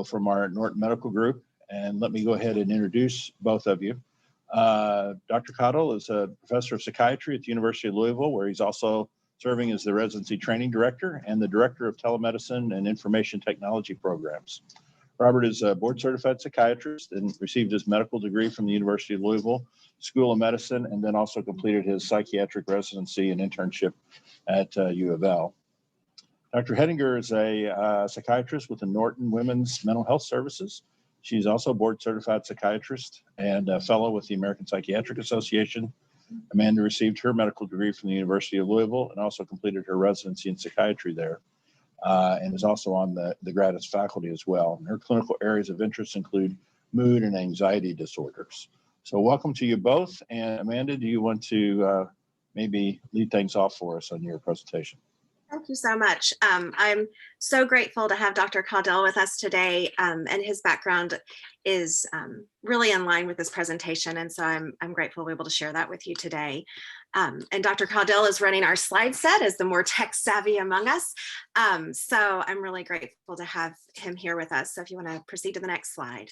from our Norton Medical Group. And let me go ahead and introduce both of you. Dr. Caudill is a professor of psychiatry at the University of Louisville, where he's also serving as the residency training director and the director of telemedicine and information technology programs. Robert is a board certified psychiatrist and received his medical degree from the University of Louisville School of Medicine, and then also completed his psychiatric residency and internship at U of L. Dr. Hettinger is a psychiatrist with the Norton Women's Mental Health Services. She's also a board certified psychiatrist and a fellow with the American Psychiatric Association. Amanda received her medical degree from the University of Louisville and also completed her residency in psychiatry there, and is also on the graduate faculty as well. And her clinical areas of interest include mood and anxiety disorders. So welcome to you both. And Amanda, do you want to maybe lead things off for us on your presentation? Thank you so much. I'm so grateful to have Dr. Caudill with us today, and his background is really in line with this presentation, and so I'm grateful to be able to share that with you today. And Dr. Caudill is running our slide set as the more tech savvy among us, so I'm really grateful to have him here with us. So if you want to proceed to the next slide.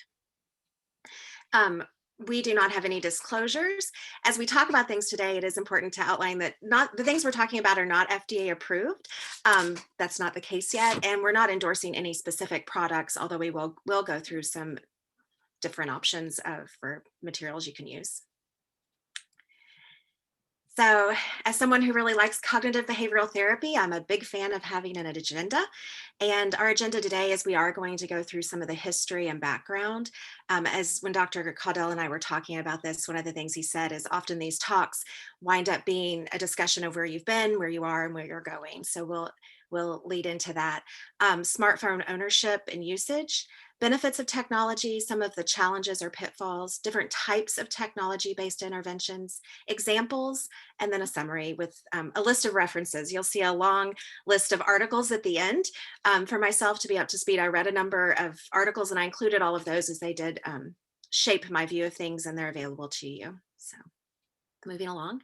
We do not have any disclosures. As we talk about things today, it is important to outline that not the things we're talking about are not FDA approved. That's not the case yet. And we're not endorsing any specific products, although we will go through some different options for materials you can use. So as someone who really likes cognitive behavioral therapy, I'm a big fan of having an agenda. And our agenda today is we are going to go through some of the history and background. As when Dr. Caudill and I were talking about this, one of the things he said is often these talks wind up being a discussion of where you've been, where you are, and where you're going. So we'll lead into that. Smartphone ownership and usage, benefits of technology, some of the challenges or pitfalls, different types of technology-based interventions, examples, and then a summary with a list of references. You'll see a long list of articles at the end. For myself to be up to speed, I read a number of articles and I included all of those as they did shape my view of things, and they're available to you. So moving along.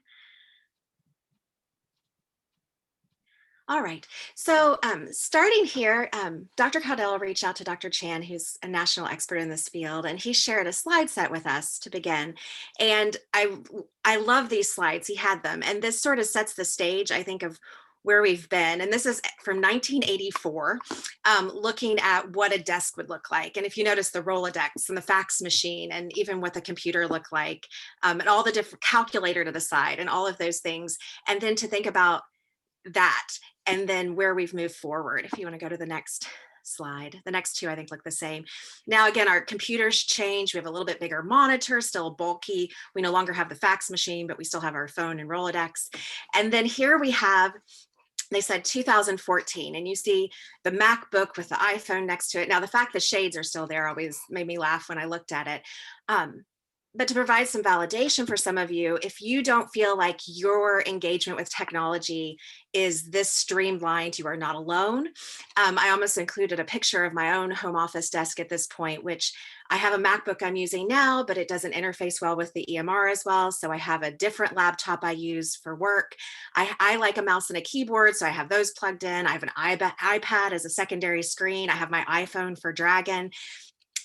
All right, so starting here, Dr. Caudill reached out to Dr. Chan, who's a national expert in this field, and he shared a slide set with us to begin. And I love these slides, he had them, and this sort of sets the stage, I think, of where we've been. And this is from 1984, looking at what a desk would look like. And if you notice the Rolodex and the fax machine, and even what the computer looked like, and all the different calculator to the side and all of those things. And then to think about that, and then where we've moved forward. If you want to go to the next slide, the next two I think look the same. Now again, our computers changed. We have a little bit bigger monitor, still bulky. We no longer have the fax machine, but we still have our phone and Rolodex. And then here we have, they said 2014, and you see the MacBook with the iPhone next to it. Now the fact the shades are still there always made me laugh when I looked at it. But to provide some validation for some of you, if you don't feel like your engagement with technology is this streamlined, you are not alone. I almost included a picture of my own home office desk at this point, which I have a MacBook I'm using now, but it doesn't interface well with the EMR as well. So I have a different laptop I use for work. I like a mouse and a keyboard, so I have those plugged in. I have an iPad as a secondary screen. I have my iPhone for Dragon.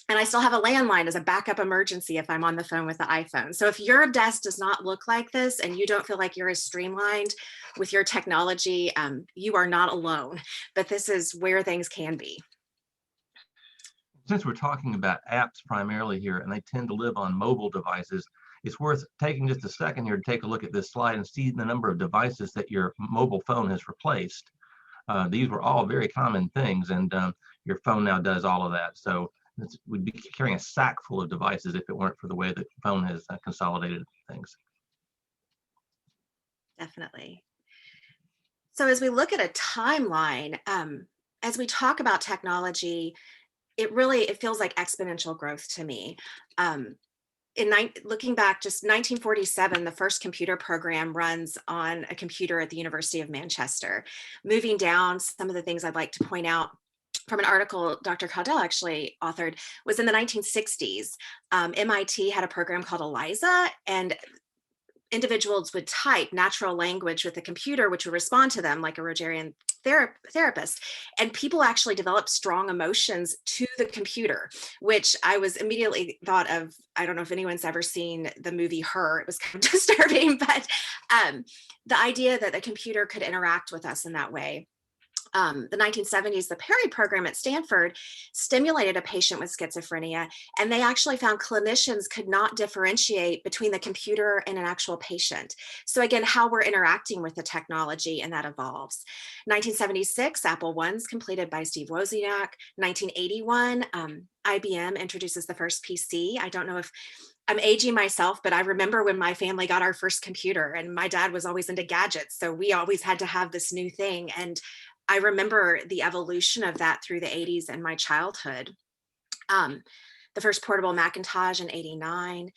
And I still have a landline as a backup emergency if I'm on the phone with the iPhone. So if your desk does not look like this and you don't feel like you're as streamlined with your technology, you are not alone, but this is where things can be. Since we're talking about apps primarily here, and they tend to live on mobile devices, it's worth taking just a second here to take a look at this slide and see the number of devices that your mobile phone has replaced. These were all very common things, and your phone now does all of that. So we'd be carrying a sack full of devices if it weren't for the way that the phone has consolidated things. Definitely. So as we look at a timeline, as we talk about technology, it feels like exponential growth to me. Looking back, just 1947, the first computer program runs on a computer at the University of Manchester. Moving down, some of the things I'd like to point out from an article Dr. Caudill actually authored was in the 1960s. MIT had a program called ELIZA, and individuals would type natural language with the computer, which would respond to them like a Rogerian therapist. And people actually developed strong emotions to the computer, which I was immediately thought of. I don't know if anyone's ever seen the movie Her. It was kind of disturbing, but the idea that the computer could interact with us in that way. The 1970s, the Perry program at Stanford stimulated a patient with schizophrenia, and they actually found clinicians could not differentiate between the computer and an actual patient. So again, how we're interacting with the technology, and that evolves. 1976, Apple I's completed by Steve Wozniak. 1981, IBM introduces the first PC. I don't know if I'm aging myself, but I remember when my family got our first computer, and my dad was always into gadgets. So we always had to have this new thing. And I remember the evolution of that through the 80s and my childhood. The first portable Macintosh in 89.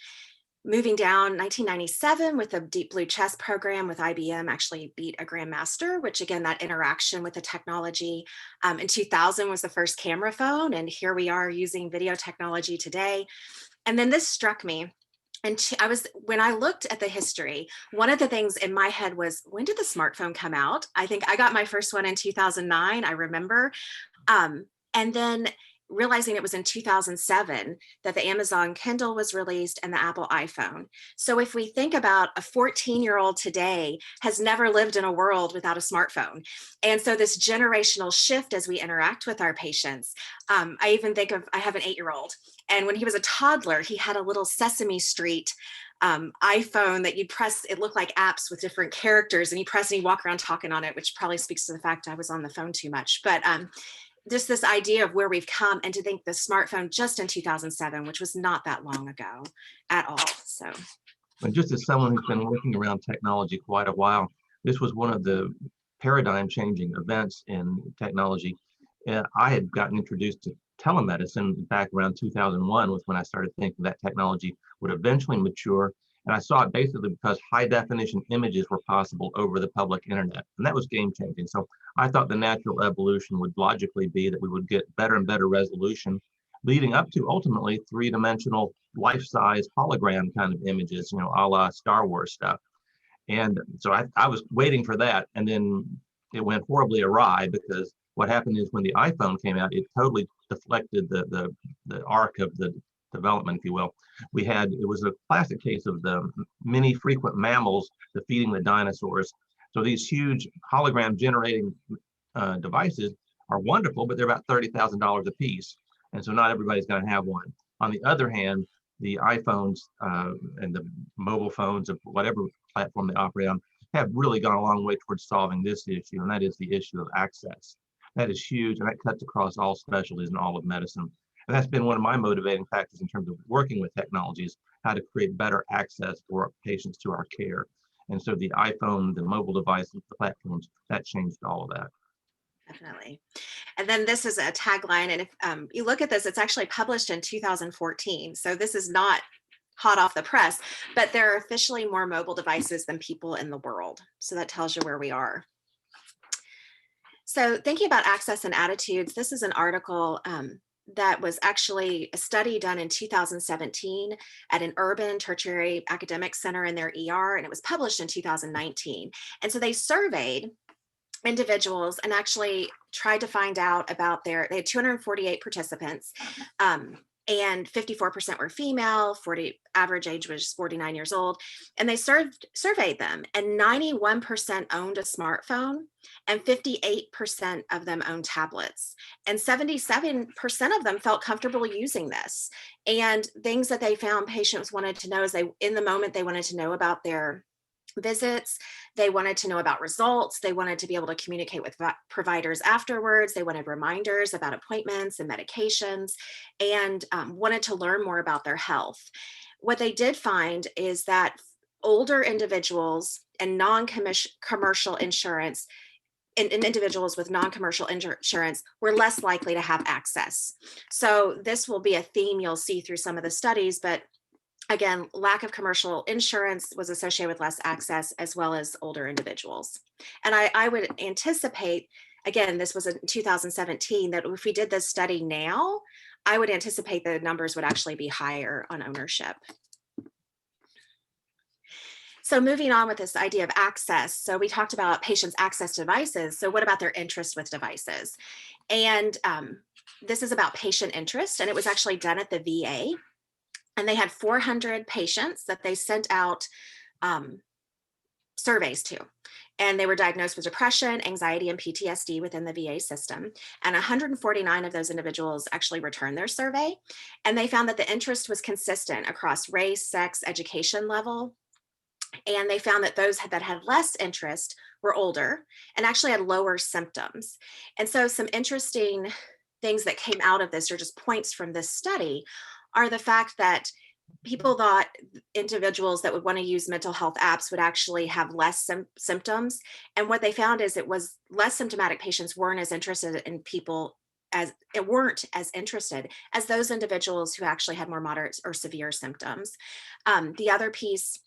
Moving down, 1997 with the Deep Blue Chess program with IBM actually beat a grandmaster, which again, that interaction with the technology. In 2000 was the first camera phone, and here we are using video technology today. And then this struck me. And when I looked at the history, one of the things in my head was, when did the smartphone come out? I think I got my first one in 2009, I remember. And then realizing it was in 2007 that the Amazon Kindle was released and the Apple iPhone. So if we think about a 14-year-old today has never lived in a world without a smartphone. And so this generational shift as we interact with our patients, I even think of, I have an 8-year-old, and when he was a toddler, he had a little Sesame Street iPhone that you'd press. It looked like apps with different characters, and you press and you walk around talking on it, which probably speaks to the fact I was on the phone too much. But just this idea of where we've come, and to think the smartphone just in 2007, which was not that long ago at all. So, and just as someone who's been working around technology quite a while, this was one of the paradigm changing events in technology. I had gotten introduced to telemedicine back around 2001 was when I started thinking that technology would eventually mature. And I saw it basically because high definition images were possible over the public internet. And that was game changing. So I thought the natural evolution would logically be that we would get better and better resolution, leading up to ultimately three-dimensional life-size hologram kind of images, you know, a la Star Wars stuff. And so I was waiting for that. And then it went horribly awry, because what happened is when the iPhone came out, it totally deflected the arc of the development, if you will. It was a classic case of the many frequent mammals defeating the dinosaurs. So these huge hologram generating devices are wonderful, but they're about $30,000 a piece. And so not everybody's going to have one. On the other hand, the iPhones and the mobile phones of whatever platform they operate on have really gone a long way towards solving this issue, and that is the issue of access. That is huge, and that cuts across all specialties and all of medicine. And that's been one of my motivating factors in terms of working with technologies, how to create better access for patients to our care. And so the iPhone, the mobile devices, the platforms, that changed all of that. definitely. And then this is a tagline. And if you look at this, it's actually published in 2014. So this is not hot off the press, but there are officially more mobile devices than people in the world. So that tells you where we are. So thinking about access and attitudes, this is an article that was actually a study done in 2017 at an urban tertiary academic center in their ER, and it was published in 2019. And so they surveyed individuals and actually tried to find out about they had 248 participants, and 54% were female, average age was 49 years old. And they surveyed them, and 91% owned a smartphone, and 58% of them owned tablets. And 77% of them felt comfortable using this. And things that they found patients wanted to know is in the moment, they wanted to know about their visits. They wanted to know about results. They wanted to be able to communicate with providers afterwards. They wanted reminders about appointments and medications, and wanted to learn more about their health. What they did find is that older individuals and non-commercial insurance and individuals with non-commercial insurance were less likely to have access. So this will be a theme you'll see through some of the studies, but again, lack of commercial insurance was associated with less access, as well as older individuals. And I would anticipate, again, this was in 2017, that if we did this study now, I would anticipate the numbers would actually be higher on ownership. So moving on with this idea of access. So we talked about patients' access to devices. So what about their interest with devices? And this is about patient interest, and it was actually done at the VA. And they had 400 patients that they sent out um, surveys to. And they were diagnosed with depression, anxiety, and PTSD within the VA system. And 149 of those individuals actually returned their survey. And they found that the interest was consistent across race, sex, education level. And they found that those that had less interest were older and actually had lower symptoms. And so, some interesting things that came out of this, or just points from this study, are the fact that people thought individuals that would want to use mental health apps would actually have less symptoms. And what they found is it was less symptomatic patients weren't as interested in people as it weren't as interested as those individuals who actually had more moderate or severe symptoms. The other piece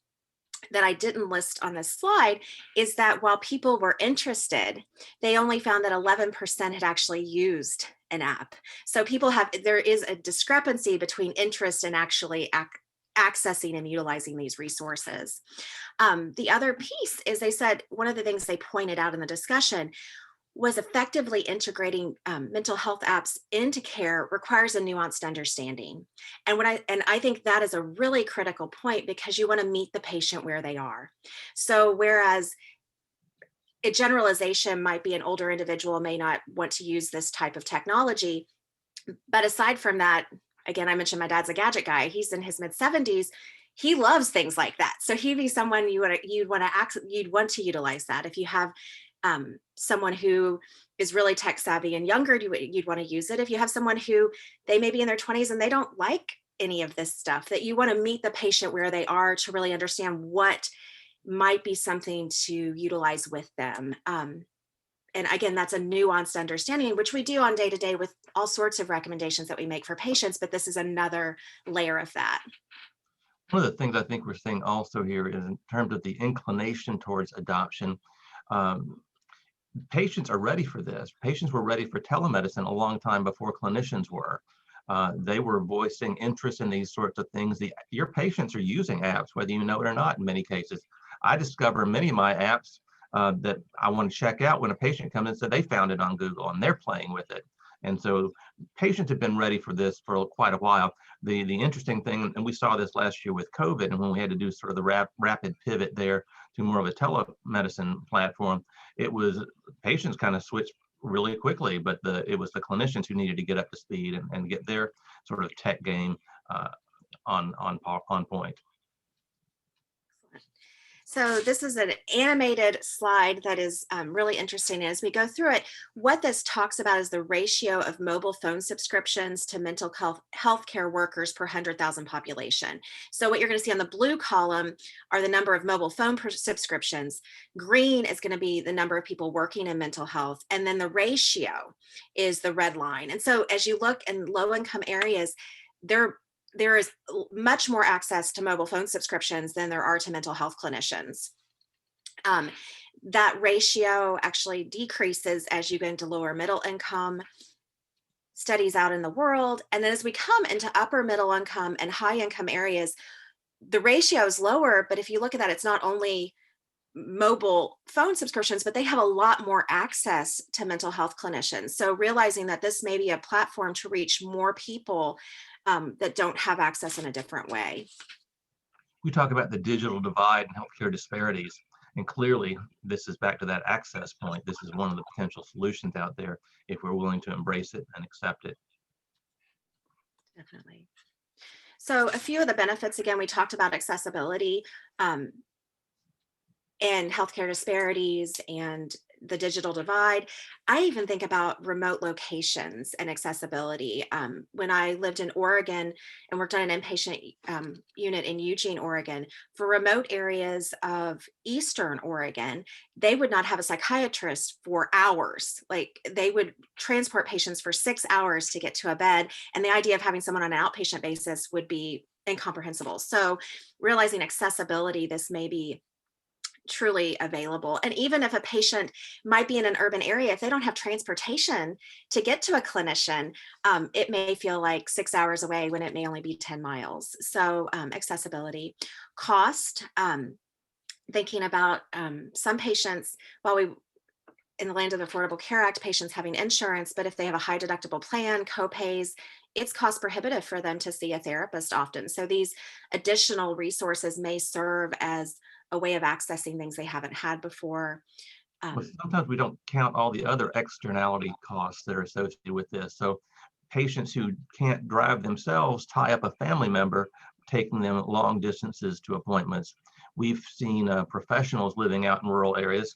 that I didn't list on this slide is that while people were interested, they only found that 11% had actually used an app. So there is a discrepancy between interest and actually accessing and utilizing these resources. The other piece is they said one of the things they pointed out in the discussion was effectively integrating mental health apps into care requires a nuanced understanding. And I think that is a really critical point, because you want to meet the patient where they are. So whereas a generalization might be an older individual may not want to use this type of technology, but aside from that, again, I mentioned my dad's a gadget guy. He's in his mid 70s. He loves things like that. So he'd be someone you'd want to utilize that. If you have someone who is really tech savvy and younger, you'd want to use it. If you have someone who they may be in their 20s and they don't like any of this stuff, that you want to meet the patient where they are to really understand what might be something to utilize with them. And again, that's a nuanced understanding, which we do on day to day with all sorts of recommendations that we make for patients, but this is another layer of that. One of the things I think we're seeing also here is in terms of the inclination towards adoption. Patients are ready for this. Patients were ready for telemedicine a long time before clinicians were. They were voicing interest in these sorts of things. Your patients are using apps, whether you know it or not, in many cases. I discover many of my apps that I want to check out when a patient comes in and said they found it on Google and they're playing with it. And so patients have been ready for this for quite a while. The interesting thing, and we saw this last year with COVID, and when we had to do sort of the rapid pivot there to more of a telemedicine platform, it was patients kind of switched really quickly, but it was the clinicians who needed to get up to speed and get their sort of tech game on point. So this is an animated slide that is really interesting. As we go through it, what this talks about is the ratio of mobile phone subscriptions to mental health care workers per 100,000 population. So what you're going to see on the blue column are the number of mobile phone subscriptions. Green is going to be the number of people working in mental health. And then the ratio is the red line. And so as you look in low income areas, there is much more access to mobile phone subscriptions than there are to mental health clinicians. That ratio actually decreases as you go into lower middle income studies out in the world. And then as we come into upper middle income and high income areas, the ratio is lower. But if you look at that, it's not only mobile phone subscriptions, but they have a lot more access to mental health clinicians. So realizing that this may be a platform to reach more people that don't have access in a different way. We talk about the digital divide and healthcare disparities, and clearly this is back to that access point. This is one of the potential solutions out there if we're willing to embrace it and accept it. Definitely. So a few of the benefits, again, we talked about accessibility and healthcare disparities and the digital divide. I even think about remote locations and accessibility. When I lived in Oregon and worked on an inpatient unit in Eugene, Oregon, for remote areas of Eastern Oregon, they would not have a psychiatrist for hours. Like they would transport patients for 6 hours to get to a bed. And the idea of having someone on an outpatient basis would be incomprehensible. So realizing accessibility, this may be truly available. And even if a patient might be in an urban area, if they don't have transportation to get to a clinician, it may feel like 6 hours away when it may only be 10 miles. So accessibility. Cost. thinking about some patients, while we in the land of the Affordable Care Act, patients having insurance, but if they have a high deductible plan, copays, it's cost prohibitive for them to see a therapist often. So these additional resources may serve as a way of accessing things they haven't had before. Well, Um, sometimes we don't count all the other externality costs that are associated with this. So patients who can't drive themselves tie up a family member, taking them long distances to appointments. We've seen professionals living out in rural areas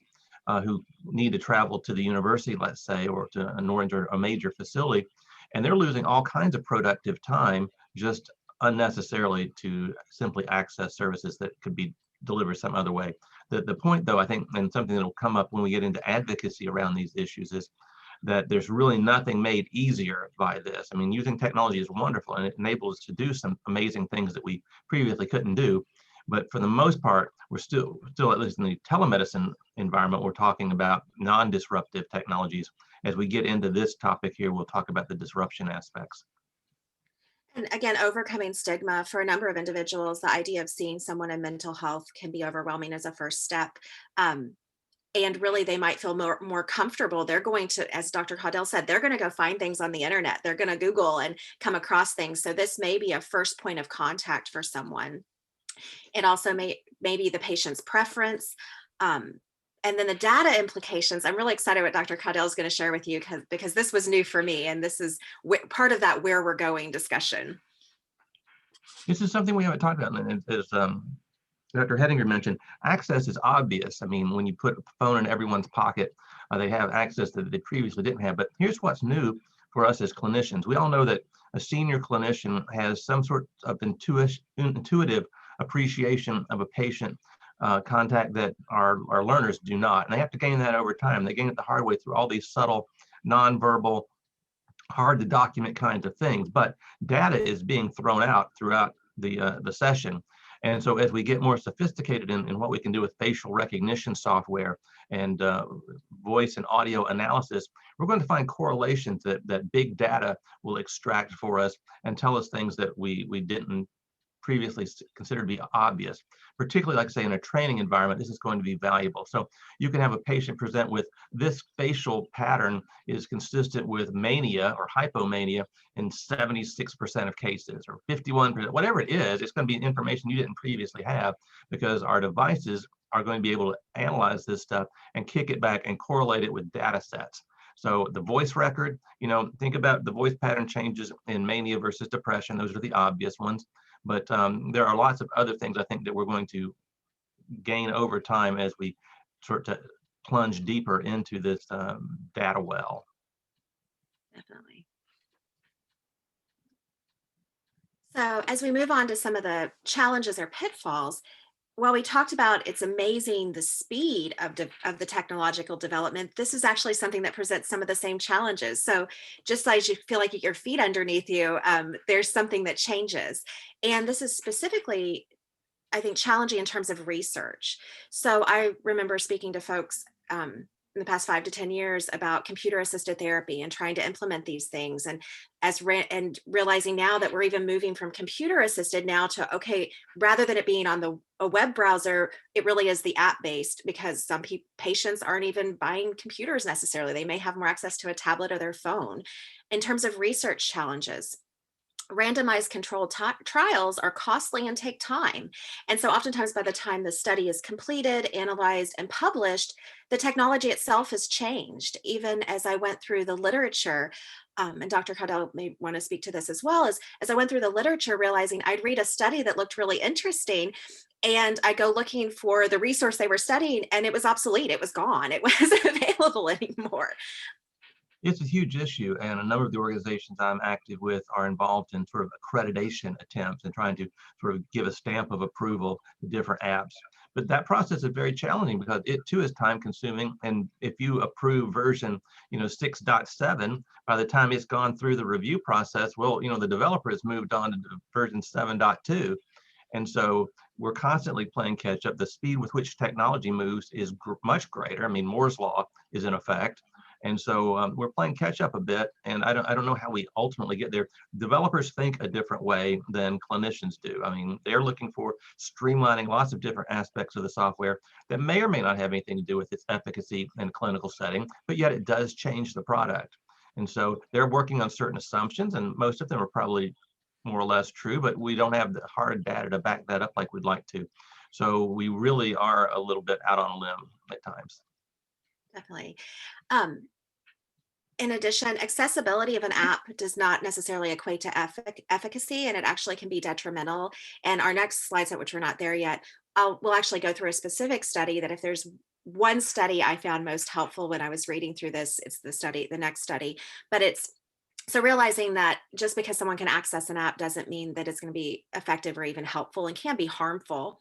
who need to travel to the university, let's say, or to a major facility, and they're losing all kinds of productive time just unnecessarily to simply access services that could be delivered some other way. The point, though, I think, and something that will come up when we get into advocacy around these issues, is that there's really nothing made easier by this. I mean, using technology is wonderful and it enables us to do some amazing things that we previously couldn't do. But for the most part, we're still at least in the telemedicine environment, we're talking about non-disruptive technologies. As we get into this topic here, we'll talk about the disruption aspects. and again, overcoming stigma for a number of individuals, the idea of seeing someone in mental health can be overwhelming as a first step. Um, and really they might feel more comfortable. They're going to, as Dr. Caudell said, they're going to go find things on the internet. They're going to Google and come across things. So this may be a first point of contact for someone. It also may be the patient's preference. Um, and then the data implications, I'm really excited what Dr. Caudell is going to share with you because this was new for me. And this is part of that where we're going discussion. This is something we haven't talked about, and as Dr. Hedinger mentioned, access is obvious. I mean, when you put a phone in everyone's pocket, they have access that they previously didn't have. But here's what's new for us as clinicians. We all know that a senior clinician has some sort of intuitive appreciation of a patient contact that our learners do not. And they have to gain that over time. They gain it the hard way through all these subtle, nonverbal, hard to document kinds of things. But data is being thrown out throughout the session. And so as we get more sophisticated in what we can do with facial recognition software and voice and audio analysis, we're going to find correlations that big data will extract for us and tell us things that we didn't previously considered to be obvious. Particularly, like I say, in a training environment, this is going to be valuable. So you can have a patient present with this facial pattern is consistent with mania or hypomania in 76% of cases, or 51%, whatever it is, it's going to be information you didn't previously have, because our devices are going to be able to analyze this stuff and kick it back and correlate it with data sets. So the voice record, think about the voice pattern changes in mania versus depression. Those are the obvious ones. But there are lots of other things I think that we're going to gain over time as we sort of plunge deeper into this data well. Definitely. So as we move on to some of the challenges or pitfalls, while we talked about it's amazing the speed of the technological development, this is actually something that presents some of the same challenges. So just as you feel like your feet underneath you, there's something that changes. And this is specifically, I think, challenging in terms of research. So I remember speaking to folks in the past 5 to 10 years about computer assisted therapy and trying to implement these things, and realizing now that we're even moving from computer assisted now to, okay, rather than it being on a web browser, it really is the app based, because some patients aren't even buying computers necessarily. They may have more access to a tablet or their phone. In terms of research challenges, randomized controlled trials are costly and take time. And so oftentimes by the time the study is completed, analyzed, and published, the technology itself has changed. Even as I went through the literature, and Dr. Caudell may want to speak to this as well, as I went through the literature, realizing I'd read a study that looked really interesting, and I go looking for the resource they were studying, and it was obsolete. It was gone. It wasn't available anymore. It's a huge issue, and a number of the organizations I'm active with are involved in sort of accreditation attempts and trying to sort of give a stamp of approval to different apps. But that process is very challenging because it too is time consuming. And if you approve version 6.7, by the time it's gone through the review process, well, the developer has moved on to version 7.2. And so we're constantly playing catch up. The speed with which technology moves is much greater. I mean, Moore's law is in effect. And so we're playing catch up a bit, and I don't know how we ultimately get there. Developers think a different way than clinicians do. I mean, they're looking for streamlining lots of different aspects of the software that may or may not have anything to do with its efficacy in a clinical setting, but yet it does change the product. And so they're working on certain assumptions, and most of them are probably more or less true, but we don't have the hard data to back that up like we'd like to. So we really are a little bit out on a limb at times. Definitely. Um, in addition, accessibility of an app does not necessarily equate to efficacy, and it actually can be detrimental. And our next slide set, which we're not there yet, we'll actually go through a specific study that if there's one study I found most helpful when I was reading through this, it's the next study, but it's so realizing that just because someone can access an app doesn't mean that it's going to be effective or even helpful, and can be harmful.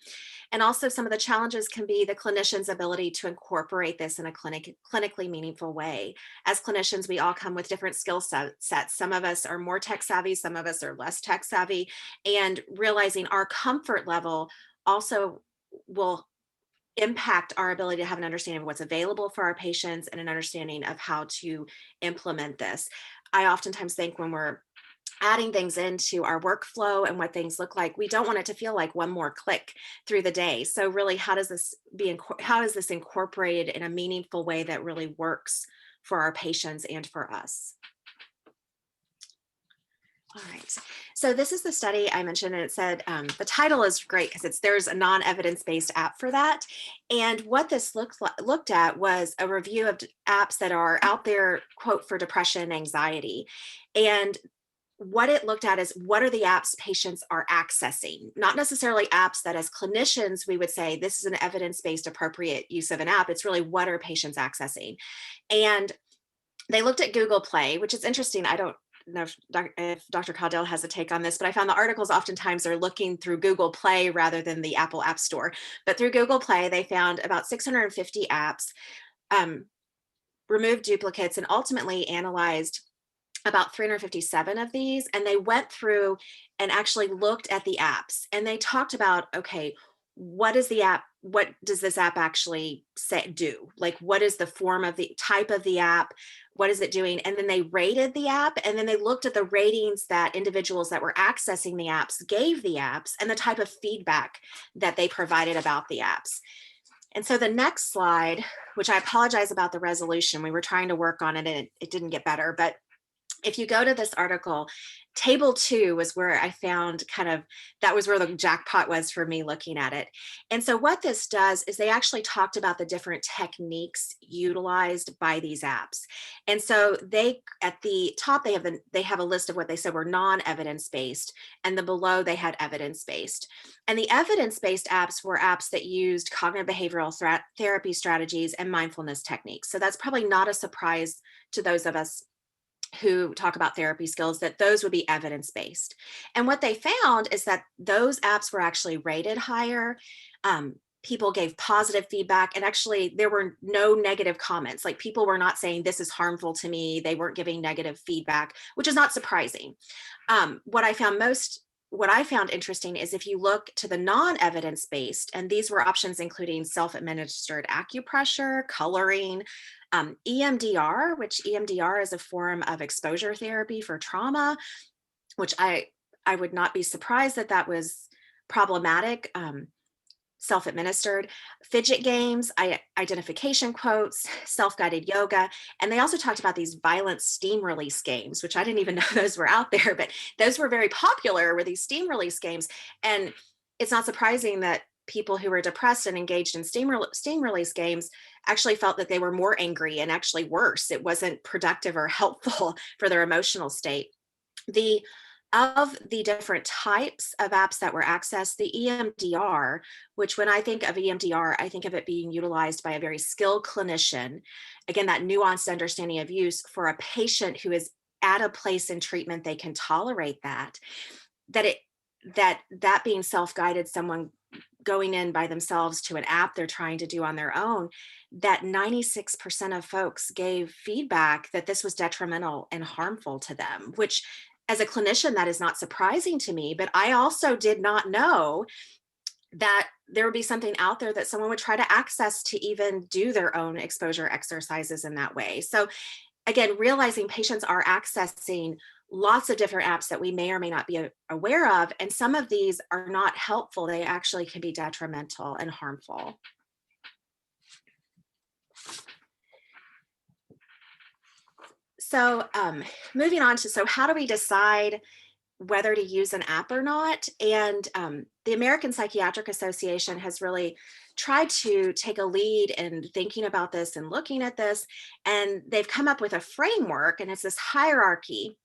And also some of the challenges can be the clinician's ability to incorporate this in a clinically meaningful way. As clinicians, we all come with different skill sets. Some of us are more tech savvy, some of us are less tech savvy, and realizing our comfort level also will impact our ability to have an understanding of what's available for our patients and an understanding of how to implement this. I oftentimes think when we're adding things into our workflow and what things look like, we don't want it to feel like one more click through the day. So really, how is this incorporated in a meaningful way that really works for our patients and for us? All right, so this is the study I mentioned, and it said the title is great because there's a non-evidence-based app for that. And what this looked at was a review of apps that are out there, quote, for depression and anxiety. And what it looked at is what are the apps patients are accessing, not necessarily apps that as clinicians we would say this is an evidence-based appropriate use of an app. It's really what are patients accessing. And they looked at Google Play, which is interesting. I don't know if Dr. Caudill has a take on this, but I found the articles oftentimes are looking through Google Play rather than the Apple App Store. But through Google Play, they found about 650 apps, removed duplicates, and ultimately analyzed about 357 of these. And they went through and actually looked at the apps, and they talked about, okay, what is the app? What does this app actually do? Like, what is the form of the type of the app? What is it doing? And then they rated the app, and then they looked at the ratings that individuals that were accessing the apps gave the apps and the type of feedback that they provided about the apps. And so the next slide, which I apologize about the resolution, we were trying to work on it and it didn't get better, but if you go to this article, table 2 was where I found that was where the jackpot was for me looking at it. And so what this does is they actually talked about the different techniques utilized by these apps. And so they, at the top, they have a list of what they said were non-evidence-based, and then below they had evidence-based. And the evidence-based apps were apps that used cognitive behavioral therapy strategies and mindfulness techniques. So that's probably not a surprise to those of us who talk about therapy skills, that those would be evidence-based. And what they found is that those apps were actually rated higher. People gave positive feedback, and actually there were no negative comments. Like, people were not saying this is harmful to me. They weren't giving negative feedback, which is not surprising. What I found interesting is if you look to the non-evidence-based, and these were options including self-administered acupressure, coloring, EMDR, which EMDR is a form of exposure therapy for trauma, which I would not be surprised that was problematic. Self-administered, fidget games, identification quotes, self-guided yoga. And they also talked about these violent steam release games, which I didn't even know those were out there, but those were very popular, were these steam release games. And it's not surprising that people who were depressed and engaged in steam release games actually felt that they were more angry, and actually worse. It wasn't productive or helpful for their emotional state. Of the different types of apps that were accessed, the EMDR, which when I think of EMDR, I think of it being utilized by a very skilled clinician. Again, that nuanced understanding of use for a patient who is at a place in treatment they can tolerate that being self-guided, someone going in by themselves to an app they're trying to do on their own, that 96% of folks gave feedback that this was detrimental and harmful to them, which as a clinician, that is not surprising to me. But I also did not know that there would be something out there that someone would try to access to even do their own exposure exercises in that way. So again, realizing patients are accessing lots of different apps that we may or may not be aware of, and some of these are not helpful. They actually can be detrimental and harmful. So moving on to, so how do we decide whether to use an app or not? And the American Psychiatric Association has really tried to take a lead in thinking about this and looking at this. And they've come up with a framework, and it's this hierarchy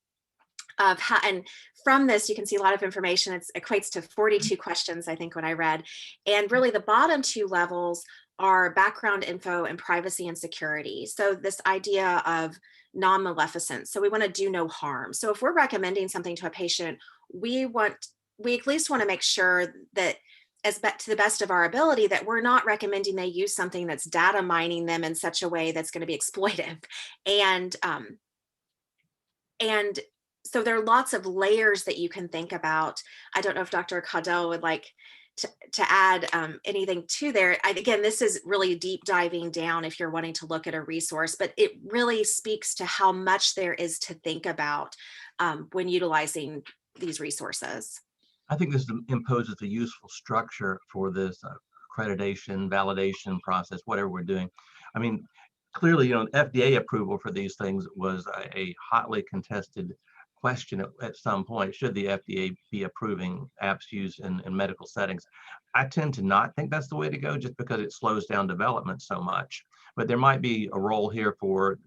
of how, and from this, you can see a lot of information. It equates to 42 questions, I think, when I read. And really the bottom two levels are background info and privacy and security. So this idea of non-maleficence. So we want to do no harm. So if we're recommending something to a patient, we at least want to make sure that to the best of our ability, that we're not recommending they use something that's data mining them in such a way that's going to be exploitive. And so there are lots of layers that you can think about. I don't know if Dr. Caudell would like to add anything to there. Again, this is really deep diving down if you're wanting to look at a resource, but it really speaks to how much there is to think about when utilizing these resources. I think this imposes a useful structure for this accreditation, validation process, whatever we're doing. I mean, clearly, FDA approval for these things was a hotly contested question at some point. Should the FDA be approving apps used in medical settings? I tend to not think that's the way to go, just because it slows down development so much. But there might be a role here for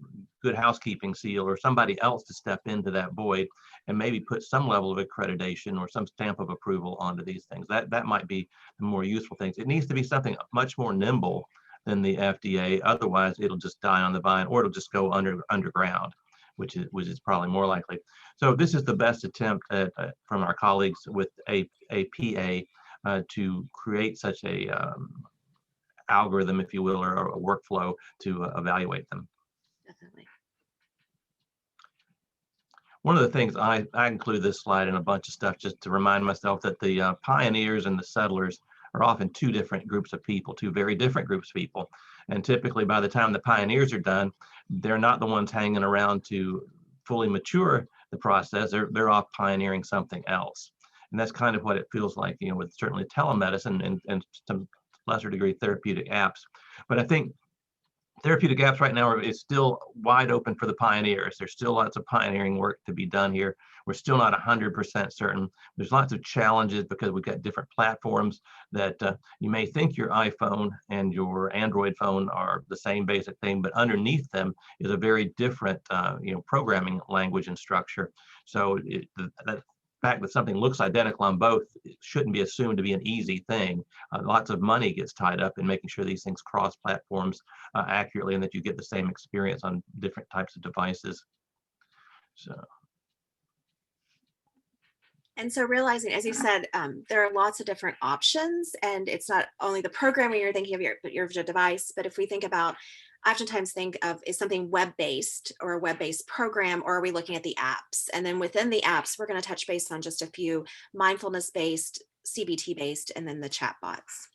Good Housekeeping Seal or somebody else to step into that void and maybe put some level of accreditation or some stamp of approval onto these things. That might be the more useful things. It needs to be something much more nimble than the FDA. Otherwise, it'll just die on the vine, or it'll just go underground, which is probably more likely. So this is the best attempt from our colleagues with APA to create such a algorithm, if you will, or a workflow to evaluate them. Definitely. One of the things I include this slide in a bunch of stuff just to remind myself that the pioneers and the settlers are often two different groups of people, two very different groups of people. And typically by the time the pioneers are done, they're not the ones hanging around to fully mature the process. They're off pioneering something else. And that's kind of what it feels like, with certainly telemedicine and some lesser degree therapeutic apps. But I think therapeutic apps right now is still wide open for the pioneers. There's still lots of pioneering work to be done here. We're still not 100% certain. There's lots of challenges because we've got different platforms that you may think your iPhone and your Android phone are the same basic thing, but underneath them is a very different programming language and structure. So that fact that something looks identical on both shouldn't be assumed to be an easy thing. Lots of money gets tied up in making sure these things cross platforms accurately, and that you get the same experience on different types of devices. And so realizing, as you said, there are lots of different options, and it's not only the programming you're thinking of your device, but if we think about, I oftentimes think of, is something web-based or a web-based program, or are we looking at the apps? And then within the apps, we're going to touch base on just a few: mindfulness-based, CBT-based, and then the chatbots.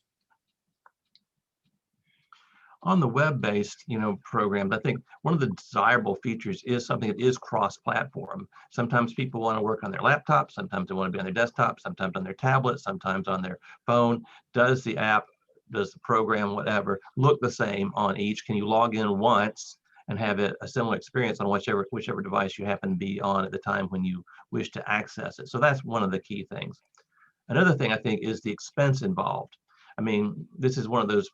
On the web-based, programs, I think one of the desirable features is something that is cross-platform. Sometimes people want to work on their laptop, sometimes they want to be on their desktop, sometimes on their tablet, sometimes on their phone. Does the app, does the program, whatever, look the same on each? Can you log in once and have a similar experience on whichever device you happen to be on at the time when you wish to access it? So that's one of the key things. Another thing I think is the expense involved. I mean, this is one of those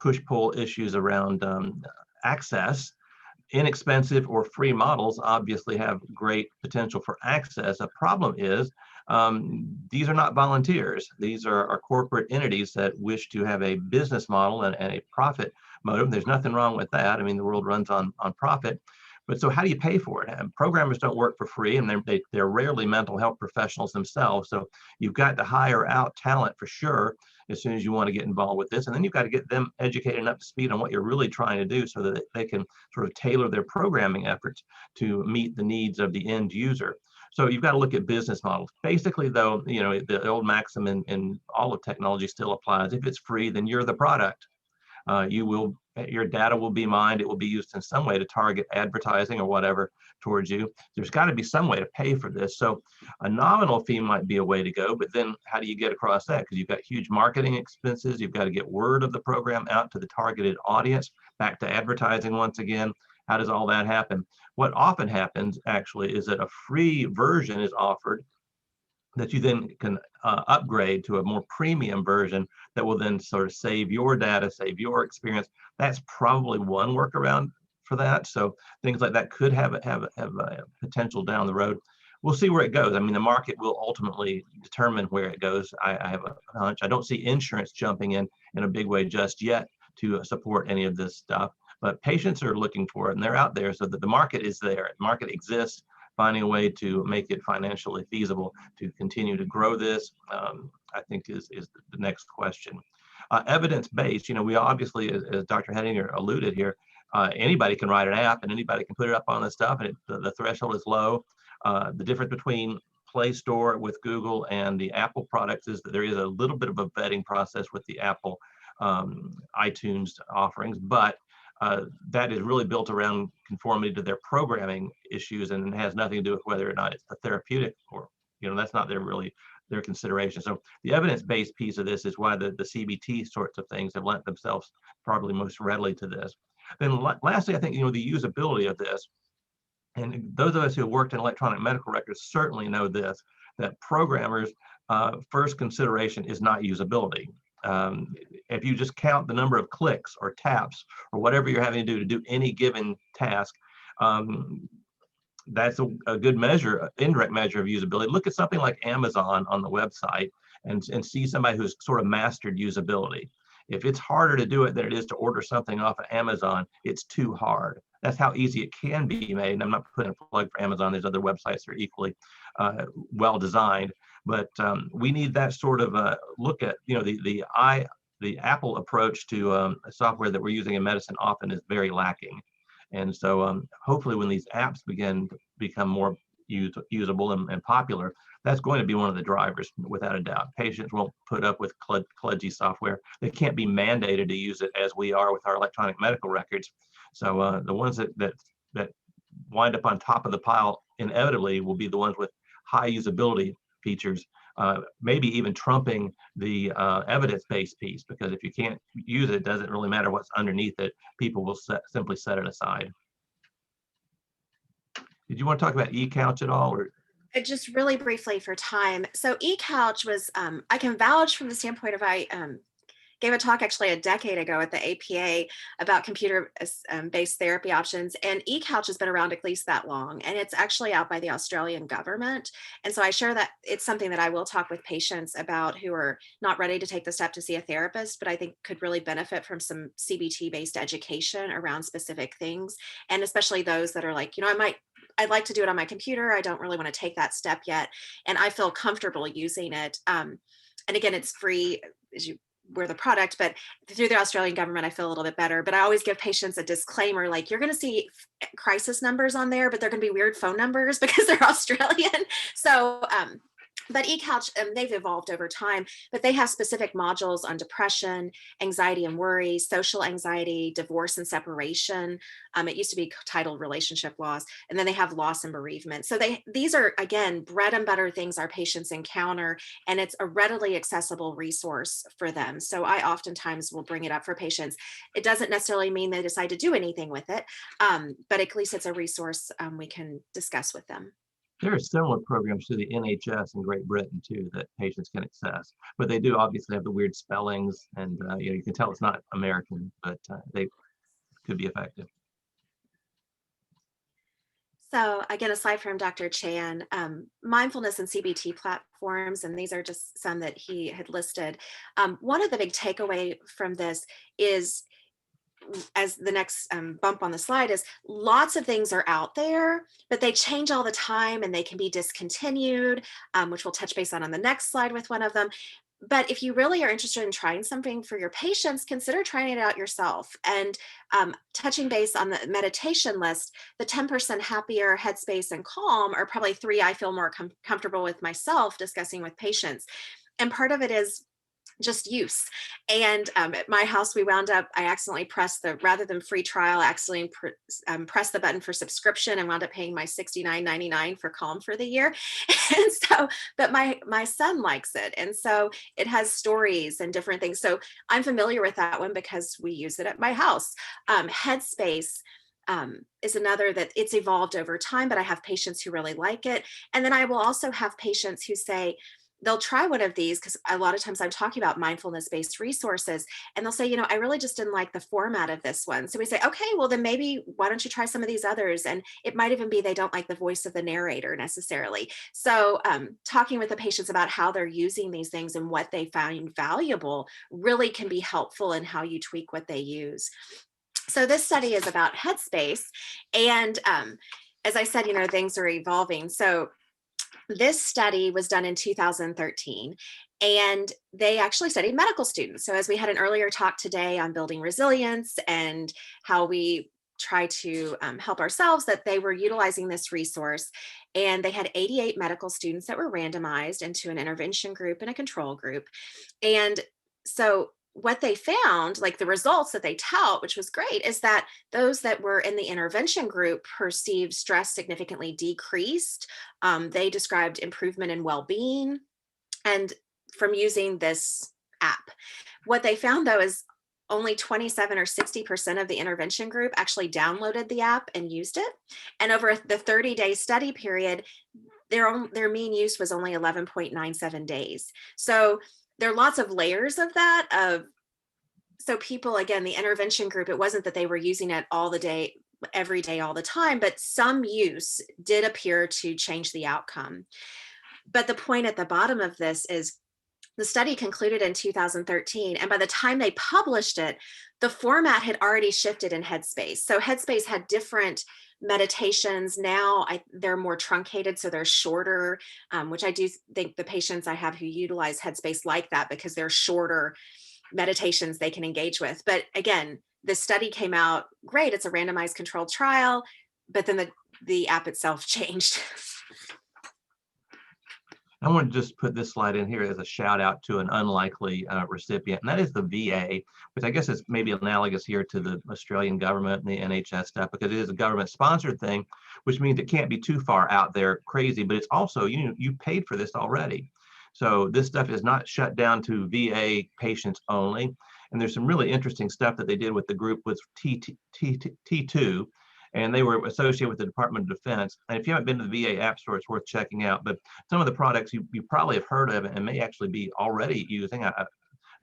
push-pull issues around access. Inexpensive or free models obviously have great potential for access. A problem is these are not volunteers. These are corporate entities that wish to have a business model and a profit motive. There's nothing wrong with that. I mean, the world runs on profit. But so how do you pay for it? And programmers don't work for free, and they're rarely mental health professionals themselves. So you've got to hire out talent for sure as soon as you want to get involved with this. And then you've got to get them educated and up to speed on what you're really trying to do so that they can sort of tailor their programming efforts to meet the needs of the end user. So you've got to look at business models. Basically, though, the old maxim in all of technology still applies. If it's free, then you're the product. Your data will be mined. It will be used in some way to target advertising or whatever towards you. There's got to be some way to pay for this. So a nominal fee might be a way to go, but then how do you get across that? Because you've got huge marketing expenses. You've got to get word of the program out to the targeted audience, back to advertising once again. How does all that happen? What often happens actually is that a free version is offered that you then can upgrade to a more premium version that will then sort of save your data, save your experience. That's probably one workaround for that. So things like that could have a potential down the road. We'll see where it goes. I mean, the market will ultimately determine where it goes. I have a hunch. I don't see insurance jumping in a big way just yet to support any of this stuff, but patients are looking for it and they're out there, so that the market is there. The market exists. Finding a way to make it financially feasible to continue to grow this, I think is the next question. Evidence-based, we obviously, as Dr. Hedinger alluded here, anybody can write an app and anybody can put it up on the stuff, and the threshold is low. The difference between Play Store with Google and the Apple products is that there is a little bit of a vetting process with the Apple iTunes offerings, but that is really built around conformity to their programming issues, and it has nothing to do with whether or not it's a therapeutic, or that's not their consideration. So the evidence-based piece of this is why the CBT sorts of things have lent themselves probably most readily to this. Then lastly, I think the usability of this, and those of us who have worked in electronic medical records certainly know this, that programmers' first consideration is not usability. If you just count the number of clicks or taps or whatever you're having to do any given task, that's a good measure, indirect measure of usability. Look at something like Amazon on the website and see somebody who's sort of mastered usability. If it's harder to do it than it is to order something off of Amazon, it's too hard. That's how easy it can be made. And I'm not putting a plug for Amazon. There's other websites that are equally well designed. But we need that sort of look at, the Apple approach to software that we're using in medicine often is very lacking. And so hopefully when these apps begin to become more usable and popular, that's going to be one of the drivers, without a doubt. Patients won't put up with kludgy software. They can't be mandated to use it as we are with our electronic medical records. So the ones that wind up on top of the pile inevitably will be the ones with high usability features, maybe even trumping the evidence-based piece, because if you can't use it, it doesn't really matter what's underneath it. People will simply set it aside. Did you want to talk about eCouch at all? Or? Just really briefly for time. So eCouch was, I can vouch from the standpoint of I gave a talk actually a decade ago at the APA about computer-based therapy options, and eCouch has been around at least that long, and it's actually out by the Australian government. And so I share that it's something that I will talk with patients about who are not ready to take the step to see a therapist, but I think could really benefit from some CBT-based education around specific things, and especially those that are like, I'd like to do it on my computer. I don't really want to take that step yet, and I feel comfortable using it. And again, it's free as we're the product, but through the Australian government, I feel a little bit better. But I always give patients a disclaimer, like, you're going to see crisis numbers on there, but they're going to be weird phone numbers because they're Australian. So, but eCouch, they've evolved over time, but they have specific modules on depression, anxiety and worry, social anxiety, divorce and separation. It used to be titled relationship loss, and then they have loss and bereavement. So these are, again, bread and butter things our patients encounter, and it's a readily accessible resource for them. So I oftentimes will bring it up for patients. It doesn't necessarily mean they decide to do anything with it, but at least it's a resource we can discuss with them. There are similar programs to the NHS in Great Britain too that patients can access, but they do obviously have the weird spellings, and you can tell it's not American, but they could be effective. So again, aside from Dr. Chan, mindfulness and CBT platforms, and these are just some that he had listed. One of the big takeaway from this is, as the next bump on the slide is, lots of things are out there, but they change all the time and they can be discontinued, which we'll touch base on the next slide with one of them. But if you really are interested in trying something for your patients, consider trying it out yourself. And touching base on the meditation list, the 10% happier, headspace, and calm are probably three I feel more comfortable with myself discussing with patients. And part of it is just use. And at my house, we wound up, I accidentally pressed rather than free trial, I accidentally pressed the button for subscription and wound up paying my $69.99 for Calm for the year. And so, but my son likes it. And so it has stories and different things. So I'm familiar with that one because we use it at my house. Headspace is another that it's evolved over time, but I have patients who really like it. And then I will also have patients who say, they'll try one of these because a lot of times I'm talking about mindfulness based resources and they'll say, I really just didn't like the format of this one. So we say, okay, well, then maybe why don't you try some of these others? And it might even be they don't like the voice of the narrator necessarily. So talking with the patients about how they're using these things and what they find valuable really can be helpful in how you tweak what they use. So this study is about Headspace. And as I said, things are evolving. So this study was done in 2013, and they actually studied medical students. So as we had an earlier talk today on building resilience and how we try to help ourselves, that they were utilizing this resource. And they had 88 medical students that were randomized into an intervention group and a control group. And so what they found, like the results that they tout, which was great, is that those that were in the intervention group perceived stress significantly decreased. They described improvement in well-being and from using this app. What they found though is only 27 or 60% of the intervention group actually downloaded the app and used it. And over the 30-day study period, their mean use was only 11.97 days. So there are lots of layers of that. So people, again, the intervention group, it wasn't that they were using it all the day, every day, all the time, but some use did appear to change the outcome. But the point at the bottom of this is the study concluded in 2013. And by the time they published it, the format had already shifted in Headspace. So Headspace had different meditations. Now they're more truncated, so they're shorter, which I do think the patients I have who utilize Headspace like that because they're shorter meditations they can engage with. But again, the study came out great. It's a randomized controlled trial, but then the app itself changed. I want to just put this slide in here as a shout out to an unlikely recipient, and that is the VA, which I guess is maybe analogous here to the Australian government and the NHS stuff, because it is a government sponsored thing, which means it can't be too far out there crazy, but it's also, you paid for this already. So this stuff is not shut down to VA patients only. And there's some really interesting stuff that they did with the group with T2, and they were associated with the Department of Defense. And if you haven't been to the VA App Store, it's worth checking out. But some of the products you probably have heard of and may actually be already using.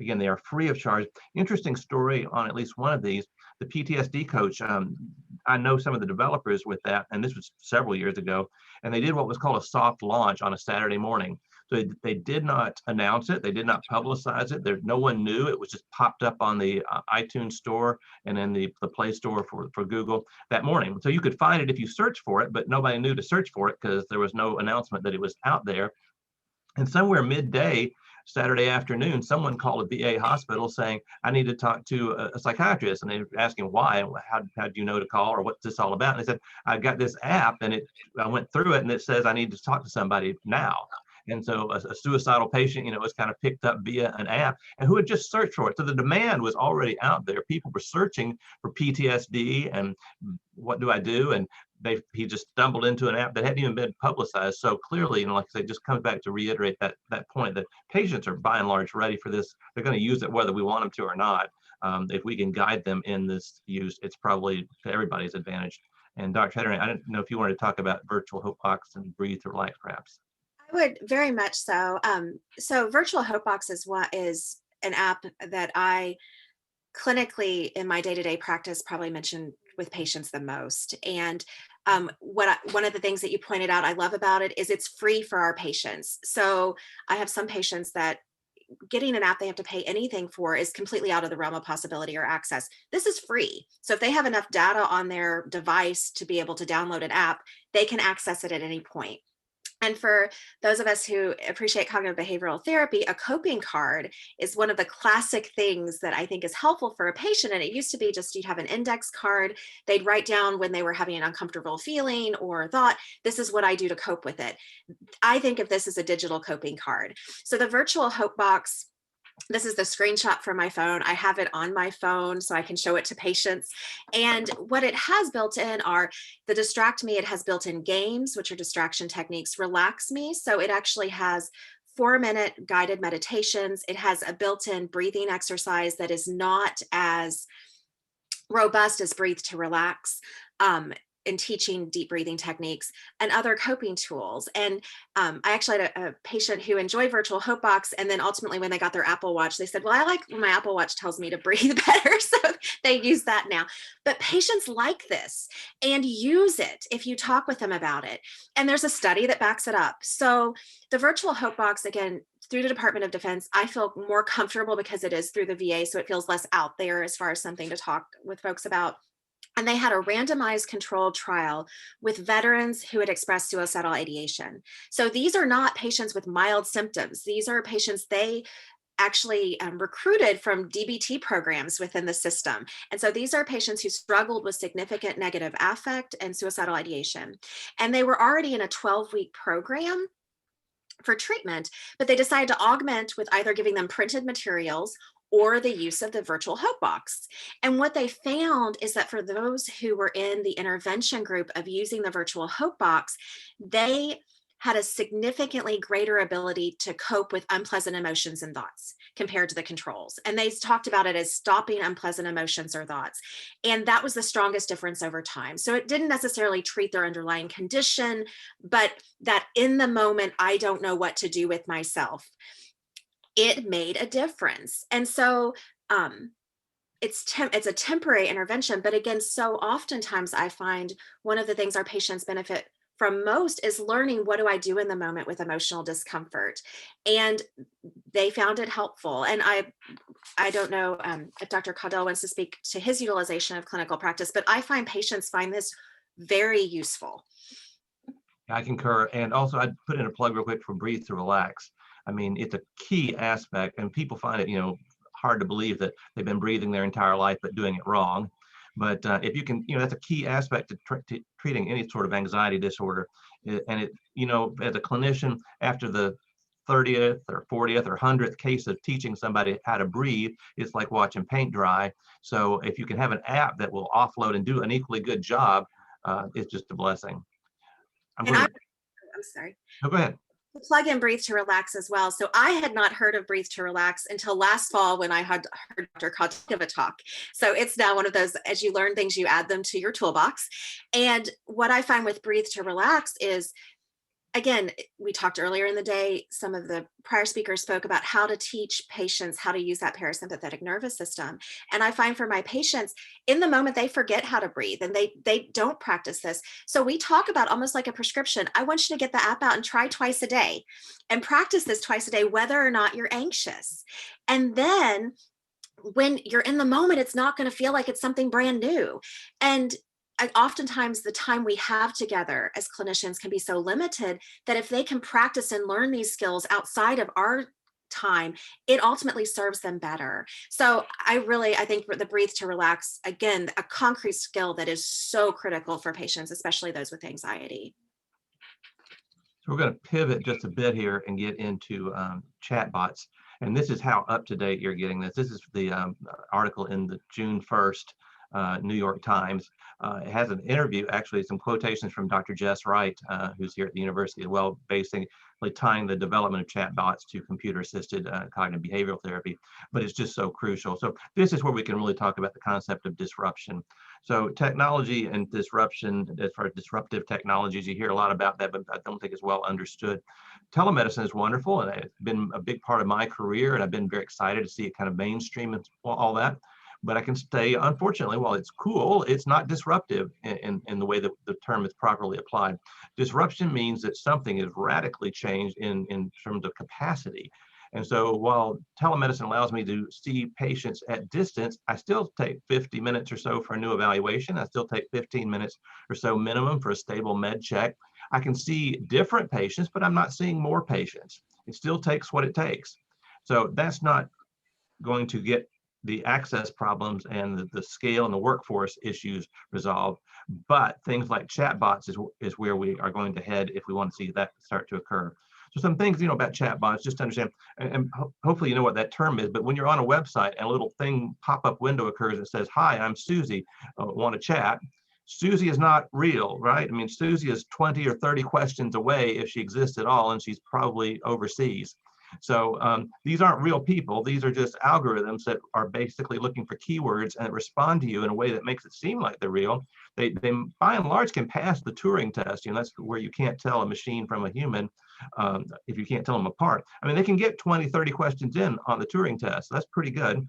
Again, they are free of charge. Interesting story on at least one of these. The PTSD coach, I know some of the developers with that, and this was several years ago, and they did what was called a soft launch on a Saturday morning. So they did not announce it. They did not publicize it. No one knew. It was just popped up on the iTunes store and then the Play Store for Google that morning. So you could find it if you search for it, but nobody knew to search for it because there was no announcement that it was out there. And somewhere midday, Saturday afternoon, someone called a VA hospital saying, I need to talk to a psychiatrist. And they were asking why, how do you know to call, or what's this all about? And they said, I got this app and I went through it and it says I need to talk to somebody now. And so a suicidal patient, was kind of picked up via an app and who had just searched for it. So the demand was already out there. People were searching for PTSD and what do I do? And he just stumbled into an app that hadn't even been publicized. So clearly, like I say, just comes back to reiterate that point that patients are by and large ready for this. They're going to use it whether we want them to or not. If we can guide them in this use, it's probably to everybody's advantage. And Dr. Hettering, I don't know if you wanted to talk about Virtual Hope Box and Breathe Through Life, perhaps. I would very much so. So Virtual Hope Box is an app that I clinically in my day-to-day practice probably mention with patients the most. And one of the things that you pointed out I love about it is it's free for our patients. So I have some patients that getting an app they have to pay anything for is completely out of the realm of possibility or access. This is free. So if they have enough data on their device to be able to download an app, they can access it at any point. And for those of us who appreciate cognitive behavioral therapy, a coping card is one of the classic things that I think is helpful for a patient. And it used to be just you'd have an index card. They'd write down when they were having an uncomfortable feeling or thought, this is what I do to cope with it. I think of this as a digital coping card. So the virtual Hope Box, this is the screenshot from my phone. I have it on my phone so I can show it to patients. And what it has built in are the Distract Me. It has built in games, which are distraction techniques, Relax Me. So it actually has 4-minute guided meditations. It has a built-in breathing exercise that is not as robust as Breathe to Relax. In teaching deep breathing techniques and other coping tools. And I actually had a patient who enjoyed Virtual Hope Box. And then ultimately when they got their Apple Watch, they said, well, I like when my Apple Watch tells me to breathe better. So they use that now. But patients like this and use it if you talk with them about it. And there's a study that backs it up. So the Virtual Hope Box, again, through the Department of Defense, I feel more comfortable because it is through the VA. So it feels less out there as far as something to talk with folks about. And they had a randomized controlled trial with veterans who had expressed suicidal ideation. So these are not patients with mild symptoms. These are patients they actually recruited from DBT programs within the system. And so these are patients who struggled with significant negative affect and suicidal ideation. And they were already in a 12-week program for treatment, but they decided to augment with either giving them printed materials or the use of the Virtual Hope Box. And what they found is that for those who were in the intervention group of using the Virtual Hope Box, they had a significantly greater ability to cope with unpleasant emotions and thoughts compared to the controls. And they talked about it as stopping unpleasant emotions or thoughts. And that was the strongest difference over time. So it didn't necessarily treat their underlying condition, but that in the moment, I don't know what to do with myself, it made a difference. And so it's a temporary intervention, but again, so oftentimes I find one of the things our patients benefit from most is learning, what do I do in the moment with emotional discomfort? And they found it helpful. And I don't know if Dr. Caudell wants to speak to his utilization of clinical practice, but I find patients find this very useful. I concur. And also I'd put in a plug real quick for Breathe to Relax. I mean, it's a key aspect, and people find it, hard to believe that they've been breathing their entire life, but doing it wrong. But if you can, that's a key aspect to treating any sort of anxiety disorder. And it, as a clinician, after the 30th or 40th or 100th case of teaching somebody how to breathe, it's like watching paint dry. So if you can have an app that will offload and do an equally good job, it's just a blessing. I'm sorry. No, go ahead. Plug in Breathe to Relax as well. So I had not heard of Breathe to Relax until last fall when I had heard Dr. Caudell give a talk. So it's now one of those, as you learn things, you add them to your toolbox. And what I find with Breathe to Relax is, again, we talked earlier in the day, some of the prior speakers spoke about how to teach patients how to use that parasympathetic nervous system. And I find for my patients, in the moment, they forget how to breathe and they don't practice this. So we talk about almost like a prescription. I want you to get the app out and try twice a day and practice this twice a day, whether or not you're anxious. And then when you're in the moment, it's not going to feel like it's something brand new. And oftentimes the time we have together as clinicians can be so limited that if they can practice and learn these skills outside of our time, it ultimately serves them better. So I think the Breathe to Relax, again, a concrete skill that is so critical for patients, especially those with anxiety. So we're going to pivot just a bit here and get into chatbots. And this is how up to date you're getting this. This is the article in the June 1st New York Times. It has an interview, actually, some quotations from Dr. Jess Wright, who's here at the University as well, basically tying the development of chatbots to computer-assisted cognitive behavioral therapy. But it's just so crucial. So this is where we can really talk about the concept of disruption. So technology and disruption, as far as disruptive technologies, you hear a lot about that, but I don't think it's well understood. Telemedicine is wonderful, and it's been a big part of my career, and I've been very excited to see it kind of mainstream and all that. But I can say, unfortunately, while it's cool, it's not disruptive in the way that the term is properly applied. Disruption means that something is radically changed in terms of capacity. And so while telemedicine allows me to see patients at distance, I still take 50 minutes or so for a new evaluation. I still take 15 minutes or so minimum for a stable med check. I can see different patients, but I'm not seeing more patients. It still takes what it takes. So that's not going to get the access problems and the scale and the workforce issues resolved. But things like chatbots is where we are going to head if we want to see that start to occur. So some things, about chatbots, just to understand, and hopefully you know what that term is, but when you're on a website and a little thing pop-up window occurs that says, "Hi, I'm Susie, want to chat." Susie is not real, right? I mean, Susie is 20 or 30 questions away if she exists at all, and she's probably overseas. So these aren't real people. These are just algorithms that are basically looking for keywords and respond to you in a way that makes it seem like they're real. They by and large can pass the Turing test. That's where you can't tell a machine from a human if you can't tell them apart. I mean, they can get 20, 30 questions in on the Turing test. So that's pretty good.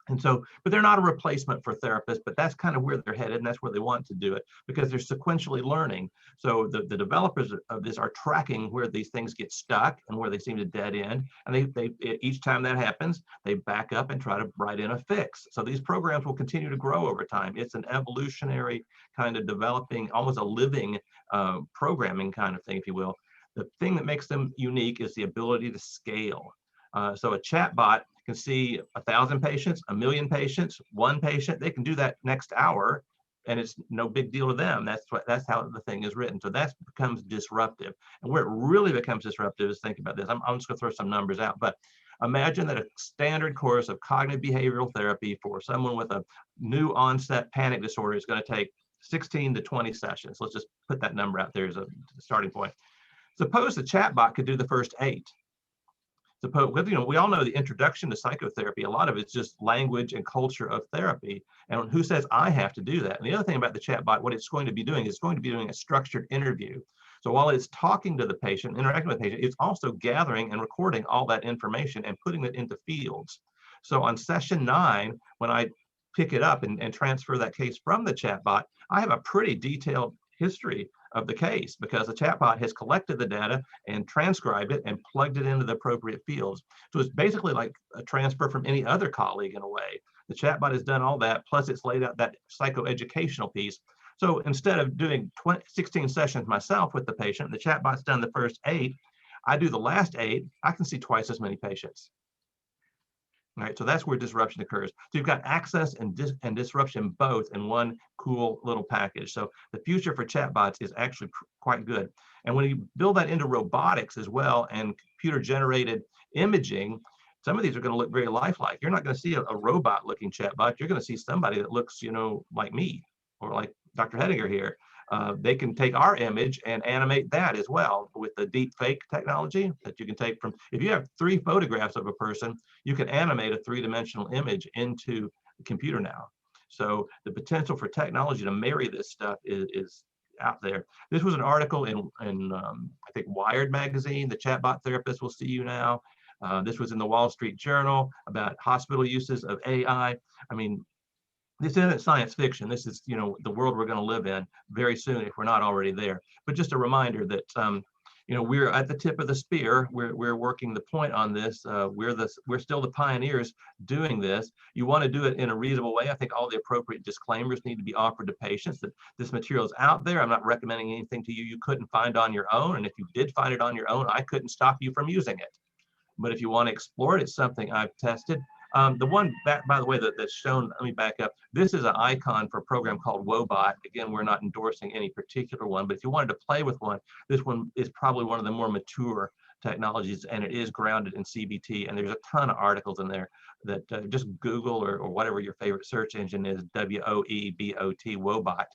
And so, but they're not a replacement for therapists, but that's kind of where they're headed, and that's where they want to do it because they're sequentially learning. So the developers of this are tracking where these things get stuck and where they seem to dead end. And they each time that happens, they back up and try to write in a fix. So these programs will continue to grow over time. It's an evolutionary kind of developing, almost a living programming kind of thing, if you will. The thing that makes them unique is the ability to scale. So a chatbot can see 1,000 patients, 1,000,000 patients, one patient. They can do that next hour, and it's no big deal to them. That's how the thing is written. So that becomes disruptive. And where it really becomes disruptive is, think about this. I'm just going to throw some numbers out, but imagine that a standard course of cognitive behavioral therapy for someone with a new onset panic disorder is going to take 16 to 20 sessions. Let's just put that number out there as a starting point. Suppose the chatbot could do the first 8. Suppose, we all know the introduction to psychotherapy, a lot of it's just language and culture of therapy. And who says I have to do that? And the other thing about the chatbot, what it's going to be doing is going to be doing a structured interview. So while it's talking to the patient, interacting with the patient, it's also gathering and recording all that information and putting it into fields. So on session 9, when I pick it up and transfer that case from the chatbot, I have a pretty detailed history of the case because the chatbot has collected the data and transcribed it and plugged it into the appropriate fields. So it's basically like a transfer from any other colleague in a way. The chatbot has done all that, plus it's laid out that psychoeducational piece. So instead of doing 16 sessions myself with the patient, the chatbot's done the first 8. I do the last 8, I can see twice as many patients. All right, so that's where disruption occurs. So you've got access and disruption both in one cool little package. So the future for chatbots is actually quite good. And when you build that into robotics as well and computer-generated imaging, some of these are going to look very lifelike. You're not going to see a robot-looking chatbot. You're going to see somebody that looks, like me or like Dr. Hedinger here. They can take our image and animate that as well with the deep fake technology that you can take from, if you have 3 photographs of a person, you can animate a 3-dimensional image into the computer now. So the potential for technology to marry this stuff is out there. This was an article in I think Wired magazine, the chatbot therapist will see you now. This was in the Wall Street Journal about hospital uses of AI. I mean, this isn't science fiction. This is, the world we're going to live in very soon if we're not already there. But just a reminder that, we're at the tip of the spear. We're working the point on this. We're still the pioneers doing this. You want to do it in a reasonable way. I think all the appropriate disclaimers need to be offered to patients that this material is out there. I'm not recommending anything to you you couldn't find on your own. And if you did find it on your own, I couldn't stop you from using it. But if you want to explore it, it's something I've tested. The one that, by the way, that's shown, let me back up. This is an icon for a program called Wobot. Again, we're not endorsing any particular one, but if you wanted to play with one, this one is probably one of the more mature technologies, and it is grounded in CBT. And there's a ton of articles in there that just Google or whatever your favorite search engine is, WOEBOT, Wobot.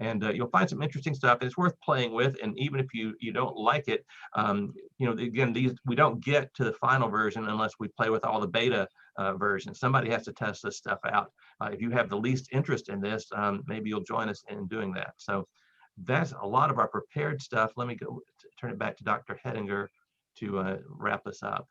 And you'll find some interesting stuff, and it's worth playing with. And even if you don't like it, again, we don't get to the final version unless we play with all the beta versions. Somebody has to test this stuff out. If you have the least interest in this, maybe you'll join us in doing that. So that's a lot of our prepared stuff. Let me go turn it back to Dr. Hedinger to wrap us up.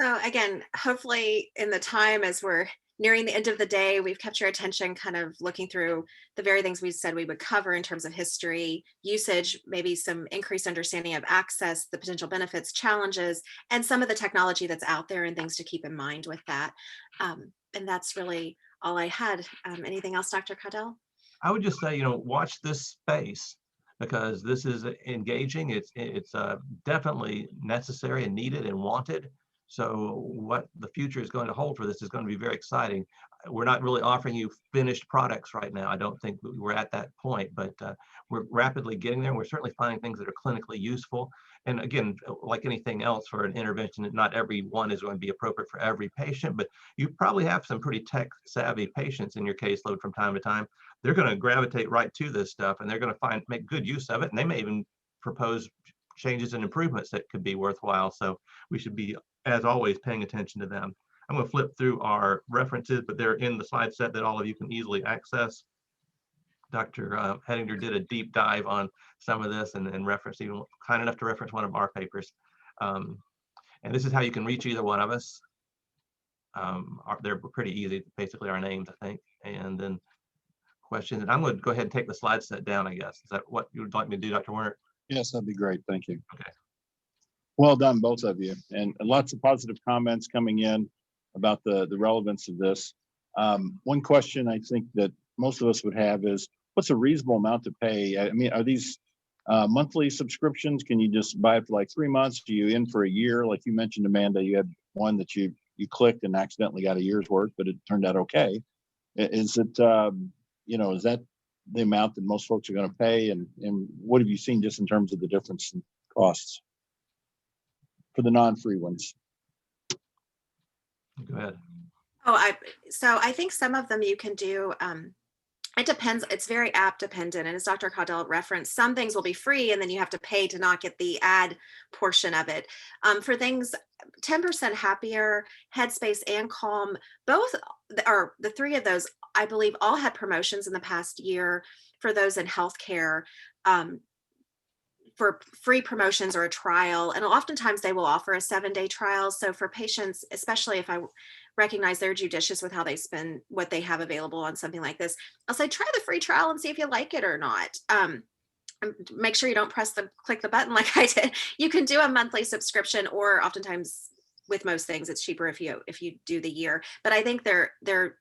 So again, hopefully in the time as we're nearing the end of the day, we've kept your attention kind of looking through the very things we said we would cover in terms of history, usage, maybe some increased understanding of access, the potential benefits, challenges, and some of the technology that's out there and things to keep in mind with that. And that's really all I had. Anything else, Dr. Caudell? I would just say, watch this space because this is engaging. It's definitely necessary and needed and wanted. So what the future is going to hold for this is going to be very exciting. We're not really offering you finished products right now. I don't think we're at that point, but we're rapidly getting there. We're certainly finding things that are clinically useful. And again, like anything else for an intervention, not every one is going to be appropriate for every patient, but you probably have some pretty tech savvy patients in your caseload from time to time. They're going to gravitate right to this stuff and they're going to make good use of it. And they may even propose changes and improvements that could be worthwhile. So we should be, as always, paying attention to them. I'm going to flip through our references, but they're in the slide set that all of you can easily access. Dr. Hettinger did a deep dive on some of this and referenced, even kind enough to reference one of our papers. And this is how you can reach either one of us. They're pretty easy, basically our names, I think. And then questions. And I'm going to go ahead and take the slide set down, I guess. Is that what you would like me to do, Dr. Werner? Yes, that'd be great. Thank you. Okay. Well done, both of you. And lots of positive comments coming in about the relevance of this. One question I think that most of us would have is, what's a reasonable amount to pay? I mean, are these monthly subscriptions? Can you just buy it for like 3 months? Do you in for a year? Like you mentioned, Amanda, you had one that you clicked and accidentally got a year's worth, but it turned out okay. Is it, is that the amount that most folks are going to pay? And what have you seen just in terms of the difference in costs for the non-free ones? Go ahead. So I think some of them you can do. It depends. It's very app dependent. And as Dr. Caudell referenced, some things will be free and then you have to pay to not get the ad portion of it. For things 10% Happier, Headspace, and Calm, both are the three of those, I believe, all had promotions in the past year for those in healthcare. For free promotions or a trial. And oftentimes they will offer a 7-day trial. So for patients, especially if I recognize they're judicious with how they spend what they have available on something like this, I'll say, try the free trial and see if you like it or not. Make sure you don't click the button like I did. You can do a monthly subscription, or oftentimes with most things, it's cheaper if you do the year. But I think there are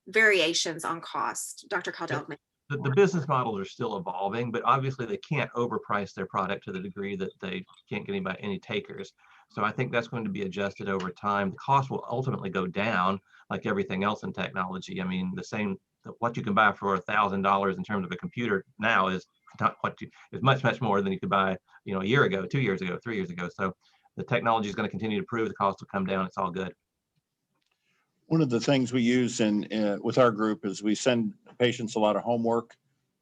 variations on cost. Dr. Caudell. The business models are still evolving, but obviously they can't overprice their product to the degree that they can't get any takers. So I think that's going to be adjusted over time. The cost will ultimately go down, like everything else in technology. I mean, what you can buy for $1,000 in terms of a computer now is not is much more than you could buy, a year ago, 2 years ago, 3 years ago. So the technology is going to continue to prove the cost will come down. It's all good. One of the things we use with our group is we send patients a lot of homework,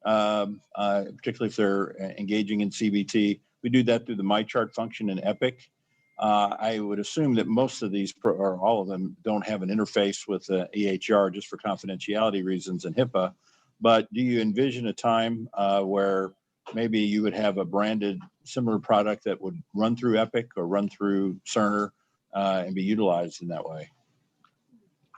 particularly if they're engaging in CBT. We do that through the MyChart function in Epic. I would assume that most of these, or all of them, don't have an interface with EHR just for confidentiality reasons and HIPAA. But do you envision a time where maybe you would have a branded similar product that would run through Epic or run through Cerner and be utilized in that way?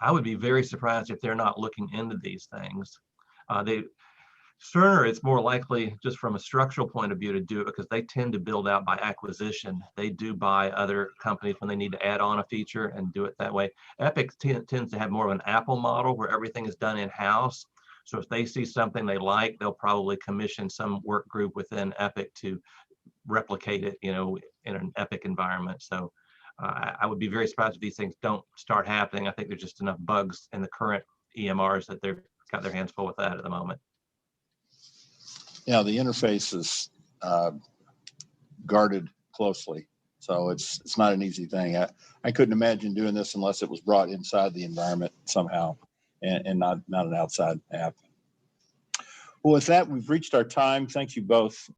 I would be very surprised if they're not looking into these things. Cerner, it's more likely just from a structural point of view to do it because they tend to build out by acquisition. They do buy other companies when they need to add on a feature and do it that way. Epic tends to have more of an Apple model where everything is done in-house. So if they see something they like, they'll probably commission some work group within Epic to replicate it, in an Epic environment. So I would be very surprised if these things don't start happening. I think there's just enough bugs in the current EMRs that they've got their hands full with that at the moment. Yeah, the interface is guarded closely, so it's not an easy thing. I couldn't imagine doing this unless it was brought inside the environment somehow, and not an outside app. Well, with that, we've reached our time. Thank you both